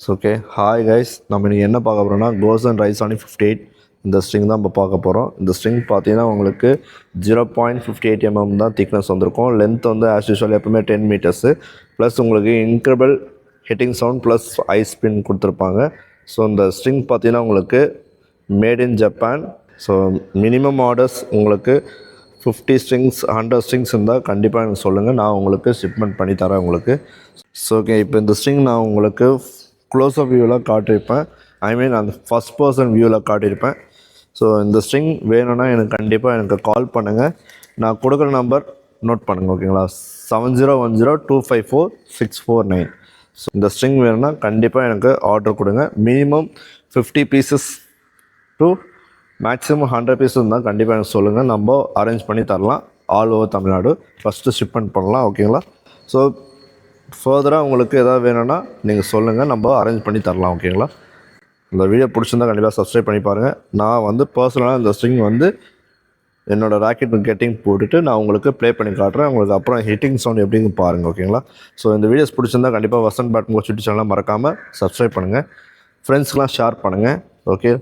So okay hi guys, நம்ம இன்றைக்கி என்ன பார்க்க போகிறோம்னா கோஸ் அண்ட் ரைஸ் ஆனி 58 இந்த ஸ்ட்ரிங் தான் இப்போ பார்க்க போகிறோம். இந்த ஸ்ட்ரிங் பார்த்தீங்கன்னா உங்களுக்கு 0.58 mm தான் திக்னஸ் வந்திருக்கும். லென்த் வந்து ஆஸ் யூஷுவல் எப்பவுமே 10 மீட்டர்ஸு ப்ளஸ் உங்களுக்கு இன்க்ரெடிபிள் ஹிட்டிங் சவுண்ட் ப்ளஸ் ஐ ஸ்பின் கொடுத்துருப்பாங்க. ஸோ இந்த ஸ்ட்ரிங் பார்த்தீங்கன்னா உங்களுக்கு made in Japan. So minimum orders உங்களுக்கு 50 ஸ்ட்ரிங்ஸ் 100 ஸ்ட்ரிங்ஸ் இருந்தால் கண்டிப்பாக எனக்கு சொல்லுங்கள், நான் உங்களுக்கு ஷிப்மெண்ட் பண்ணி தரேன் உங்களுக்கு. ஸோ ஓகே, இப்போ இந்த ஸ்ட்ரிங் நான் உங்களுக்கு க்ளோஸ்அப் வியூவில் காட்டியிருப்பேன், அந்த ஃபஸ்ட் பர்சன் வியூவில் காட்டியிருப்பேன். ஸோ இந்த ஸ்ட்ரிங் வேணும்னா எனக்கு கண்டிப்பாக எனக்கு கால் பண்ணுங்கள். நான் கொடுக்குற நம்பர் நோட் பண்ணுங்கள் ஓகேங்களா, 7010254649. ஸோ இந்த ஸ்ட்ரிங் வேணும்னா கண்டிப்பாக எனக்கு ஆர்டர் கொடுங்க. Minimum 50 pieces to maximum 100 pieces இருந்தால் கண்டிப்பாக எனக்கு சொல்லுங்கள், நம்ம அரேஞ்ச் பண்ணி தரலாம். All over Tamil Nadu first shipment பண்ணலாம் ஓகேங்களா. ஸோ ஃபர்தராக உங்களுக்கு எதாவது வேணும்னா நீங்கள் சொல்லுங்கள், நம்ம அரேஞ்ச் பண்ணி தரலாம் ஓகேங்களா. இந்த வீடியோ பிடிச்சிருந்தால் கண்டிப்பாக சப்ஸ்கிரைப் பண்ணி பாருங்கள். நான் வந்து பர்சனலாக இந்த ஸ்ட்ரிங் வந்து என்னோடய ராக்கெட் கெட்டிங் போட்டுட்டு நான் உங்களுக்கு ப்ளே பண்ணி காட்டுறேன். உங்களுக்கு அப்புறம் ஹிட்டிங் சவுண்ட் எப்படின்னு பாருங்கள் ஓகேங்களா. ஸோ இந்த வீடியோஸ் பிடிச்சிருந்தால் கண்டிப்பாக வசந்த் பேட் கோச் யூடியூப் சேனலை மறக்காமல் சப்ஸ்கிரைப் பண்ணுங்கள், ஃப்ரெண்ட்ஸ்க்கெலாம் ஷேர் பண்ணுங்கள் ஓகே.